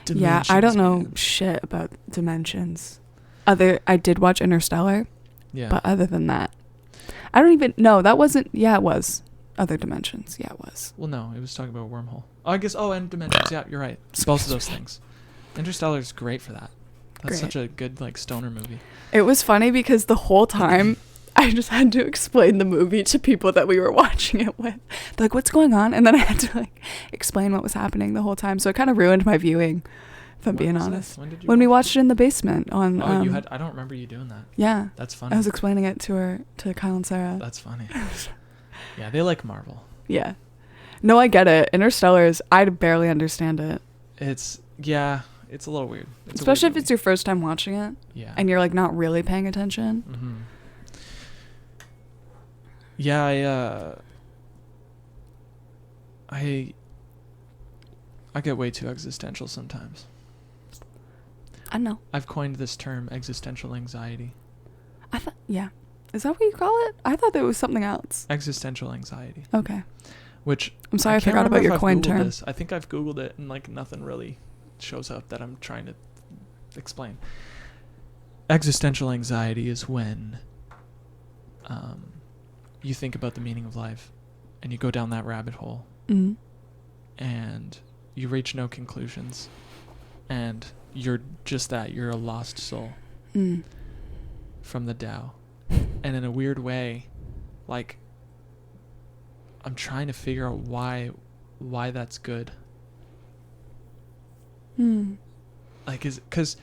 Dimensions, I don't know shit about dimensions. I did watch Interstellar. Yeah. But other than that, I don't even know. That wasn't. Yeah, it was. Other dimensions. Yeah, it was. Well, no, it was talking about a wormhole. Oh, I guess. Oh, and dimensions. Yeah, you're right. Both of those things. Interstellar is great for that. That's Great. such a good like stoner movie. It was funny because the whole time I just had to explain the movie to people that we were watching it with. They're like, what's going on? And then I had to like explain what was happening the whole time. So it kind of ruined my viewing, if I'm When being was honest. this? When did you When we watch watched it in the basement on Oh, you had. I don't remember you doing that. yeah. That's funny. I was explaining it to Kyle and Sarah. That's funny. Yeah, they like Marvel. Yeah. No, I get it. Interstellar is, I barely understand it. It's a little weird. Especially if it's your first time watching it. Yeah. And you're like not really paying attention. Mm-hmm. Yeah, I get way too existential sometimes. I know. I've coined this term existential anxiety. I thought, yeah. Is that what you call it? I thought there was something else. Existential anxiety. Okay. Which I'm sorry, I can't forgot remember about if your I've coin Googled term. this. I think I've Googled it and like nothing really shows up that I'm trying to explain. Existential anxiety is when you think about the meaning of life and you go down that rabbit hole and you reach no conclusions and you're just that. You're a lost soul from the Tao. And in a weird way, like, I'm trying to figure out why that's good. Like, because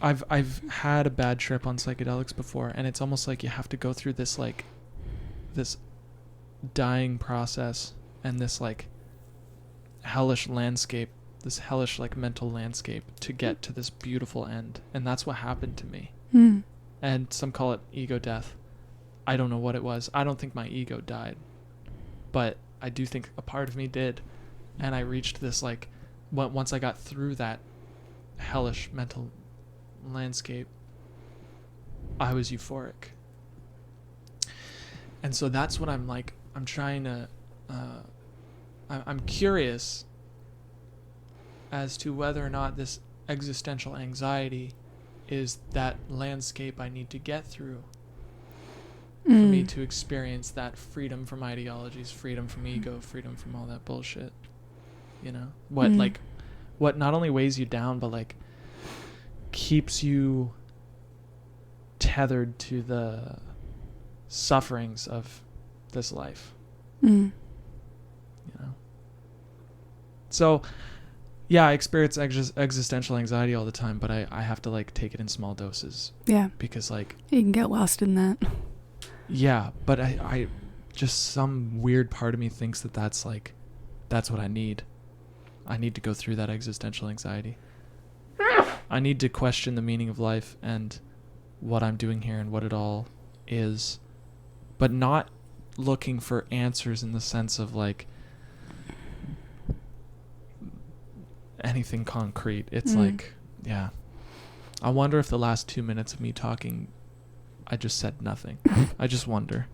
I've had a bad trip on psychedelics before, and it's almost like you have to go through this like this dying process and this like hellish landscape, this hellish like mental landscape to get to this beautiful end. And that's what happened to me. And some call it ego death. I don't know what it was. I don't think my ego died, but I do think a part of me did. And I reached this like, once I got through that hellish mental landscape, I was euphoric. And so that's what I'm like, I'm trying to, I'm curious as to whether or not this existential anxiety is that landscape I need to get through for me to experience that freedom from ideologies, freedom from ego, freedom from all that bullshit. You know, what not only weighs you down, but like keeps you tethered to the sufferings of this life. You know? So, yeah, I experience existential anxiety all the time, but I have to like take it in small doses. Yeah. Because like... You can get lost in that. Yeah, but I just some weird part of me thinks that's what I need. I need to go through that existential anxiety. I need to question the meaning of life and what I'm doing here and what it all is, but not looking for answers in the sense of like anything concrete. It's like, yeah. I wonder if the last 2 minutes of me talking, I just said nothing. I just wonder.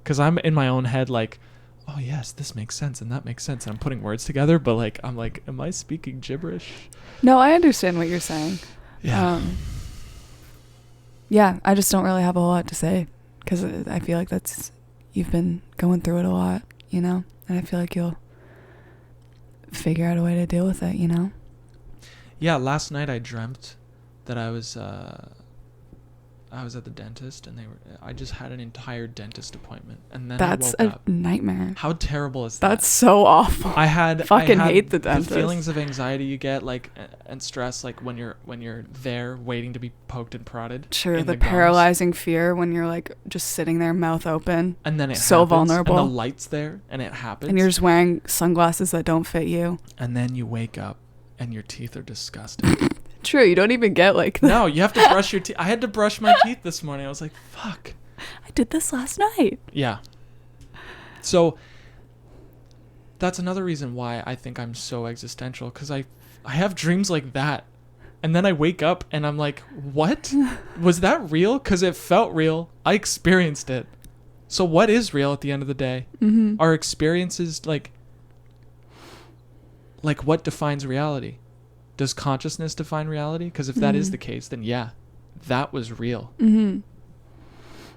Because I'm in my own head like, oh yes, this makes sense and that makes sense. And I'm putting words together, but like, I'm like, am I speaking gibberish? No, I understand what you're saying. Yeah. Yeah, I just don't really have a whole lot to say because I feel like you've been going through it a lot, you know? And I feel like you'll figure out a way to deal with it, you know? Yeah, last night I dreamt that I was at the dentist and I just had an entire dentist appointment and then that's I woke up. Nightmare. How terrible is that? That's so awful. I had hate the dentist. The feelings of anxiety you get like and stress like when you're there waiting to be poked and prodded. Sure, the paralyzing fear when you're like just sitting there mouth open. And then it so happens, vulnerable. And the light's there and it happens. And you're just wearing sunglasses that don't fit you. And then you wake up and your teeth are disgusting. True, you don't even get like that. No, you have to brush your teeth. I had to brush my teeth this morning. I was like, fuck. I did this last night. Yeah. So that's another reason why I think I'm so existential, because I have dreams like that. And then I wake up and I'm like, what? Was that real? Because it felt real. I experienced it. So what is real at the end of the day? Our experiences, like what defines reality? Does consciousness define reality? Because if that is the case, then yeah, that was real.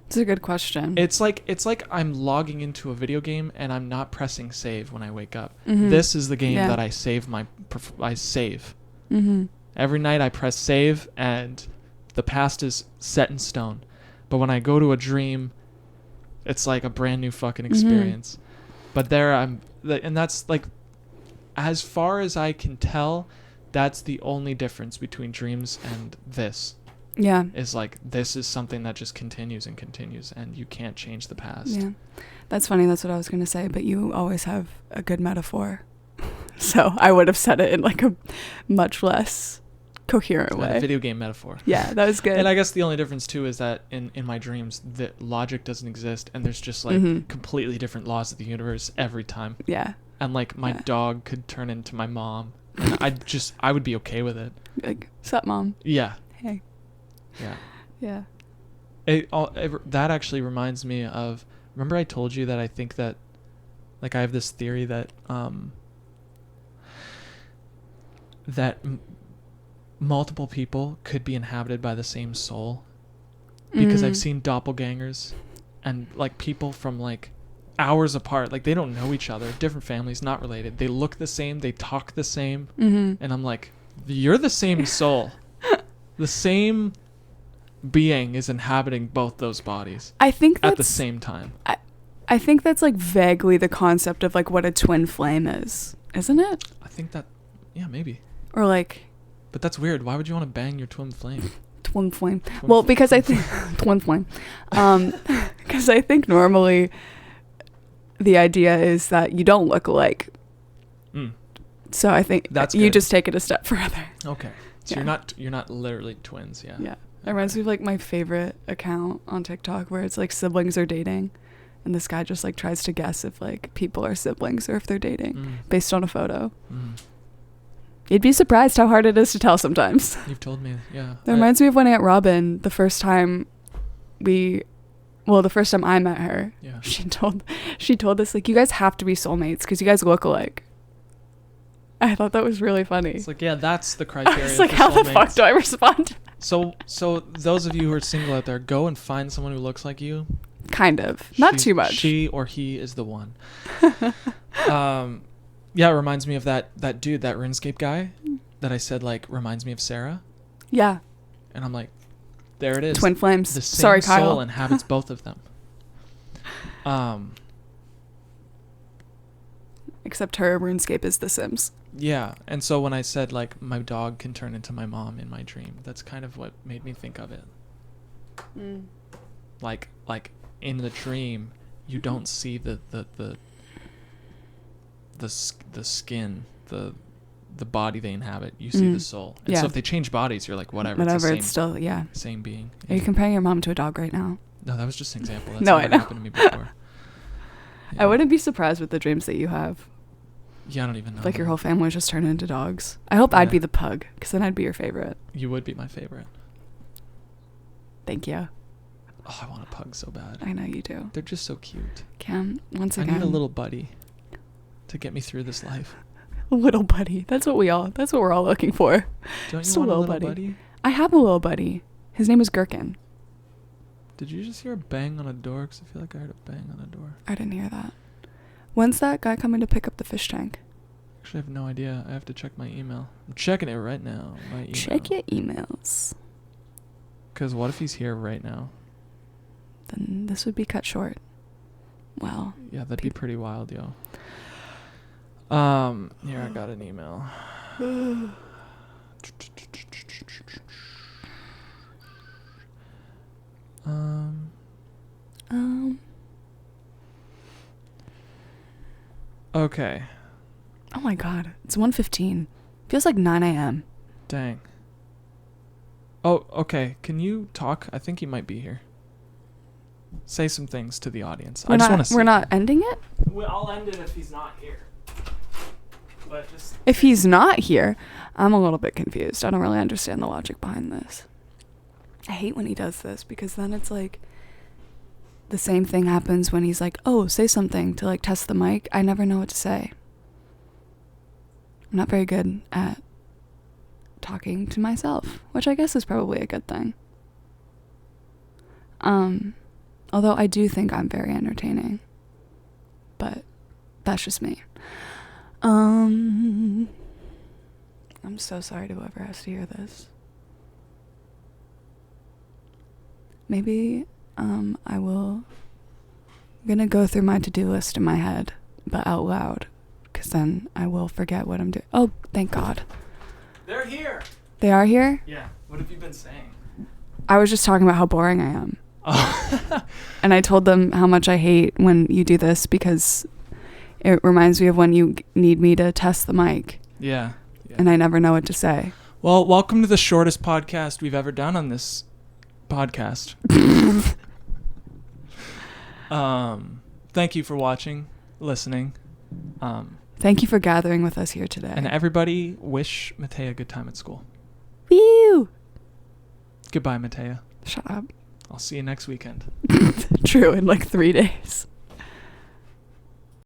It's a good question. It's like I'm logging into a video game and I'm not pressing save when I wake up. Mhm. This is the game Yeah. that I save I save. Mhm. Every night I press save and the past is set in stone. But when I go to a dream, it's like a brand new fucking experience. But there and that's like, as far as I can tell, that's the only difference between dreams and this. Yeah. Is like, this is something that just continues and continues and you can't change the past. Yeah. That's funny. That's what I was going to say. But you always have a good metaphor. So I would have said it in like a much less coherent It's way. like a video game metaphor. Yeah, that was good. And I guess the only difference too is that in my dreams, the logic doesn't exist and there's just like completely different laws of the universe every time. Yeah. And like my dog could turn into my mom and I would be okay with it. Like, sup, mom? Yeah. Hey. Yeah. Yeah. That actually reminds me of, remember I told you that I think that, like, I have this theory that multiple people could be inhabited by the same soul, because I've seen doppelgangers and like people from like hours apart, like they don't know each other, different families, not related, they look the same, they talk the same, and I'm like, you're the same soul. The same being is inhabiting both those bodies. I think that's, at the same time. I think that's like vaguely the concept of like what a twin flame is, isn't it? I think that, yeah, maybe. Or like, but that's weird. Why would you want to bang your twin flame? Twin flame. Well, because I think twin flame. Because I think normally the idea is that you don't look alike. So I think that's you good. just take it a step further. Okay. So you're not literally twins, yeah. Yeah. It reminds me of like my favorite account on TikTok where it's like siblings are dating, and this guy just like tries to guess if like people are siblings or if they're dating based on a photo. You'd be surprised how hard it is to tell sometimes. You've told me, yeah. That reminds me of when Aunt Robin, the first time I met her, yeah. she told us like, you guys have to be soulmates because you guys look alike. I thought that was really funny. It's like, yeah, that's the criteria. I was like, for how the soulmates. fuck do I respond? So those of you who are single out there, go and find someone who looks like you. Kind of. Not too much. She or he is the one. Yeah, it reminds me of that dude, that RuneScape guy that I said like reminds me of Sarah. Yeah. And I'm like, there it is. Twin flames. The same Sorry, Kyle. soul inhabits both of them. Except her RuneScape is The Sims. Yeah, and so when I said like my dog can turn into my mom in my dream, that's kind of what made me think of it. Like in the dream, you don't see the skin, the body they inhabit. You see the soul. And so if they change bodies, you're like, whatever. It's still, yeah. Same being. Are you comparing your mom to a dog right now? No, that was just an example. That's No, never I know. happened to me before. Yeah. I wouldn't be surprised with the dreams that you have. Yeah, I don't even know. Like your whole family just turned into dogs. I hope I'd be the pug, because then I'd be your favorite. You would be my favorite. Thank you. Oh, I want a pug so bad. I know you do. They're just so cute. Cam, once I again. need a little buddy to get me through this life. A little buddy. That's what we're all looking for. Don't Just you want a little buddy? I have a little buddy. His name is Gherkin. Did you just hear a bang on a door? Because I feel like I heard a bang on a door. I didn't hear that. When's that guy coming to pick up the fish tank? Actually, I have no idea. I have to check my email. I'm checking it right now. My email. Check your emails. Because what if he's here right now? Then this would be cut short. Well. Yeah, that'd be pretty wild, yo. Here, I got an email. Okay. Oh my god. It's 1:15. Feels like 9 a.m. Dang. Oh, okay. Can you talk? I think he might be here. Say some things to the audience. I just want to see. We're not ending it? Well, I'll end it if he's not here. But just If he's not here, I'm a little bit confused. I don't really understand the logic behind this. I hate when he does this because then it's like the same thing happens when he's like, oh, say something to like test the mic. I never know what to say. I'm not very good at talking to myself, which I guess is probably a good thing. Although I do think I'm very entertaining. But that's just me. I'm so sorry to whoever has to hear this. Maybe I'm gonna go through my to-do list in my head, but out loud, because then I will forget what I'm doing. Oh, thank God. They're here. They are here? Yeah. What have you been saying? I was just talking about how boring I am. Oh. And I told them how much I hate when you do this because it reminds me of when you need me to test the mic. Yeah. And I never know what to say. Well, welcome to the shortest podcast we've ever done on this podcast. Thank you for watching, listening. Thank you for gathering with us here today. And everybody wish Maitea a good time at school. Woo! Goodbye, Maitea. Shut up. I'll see you next weekend. True, in like 3 days.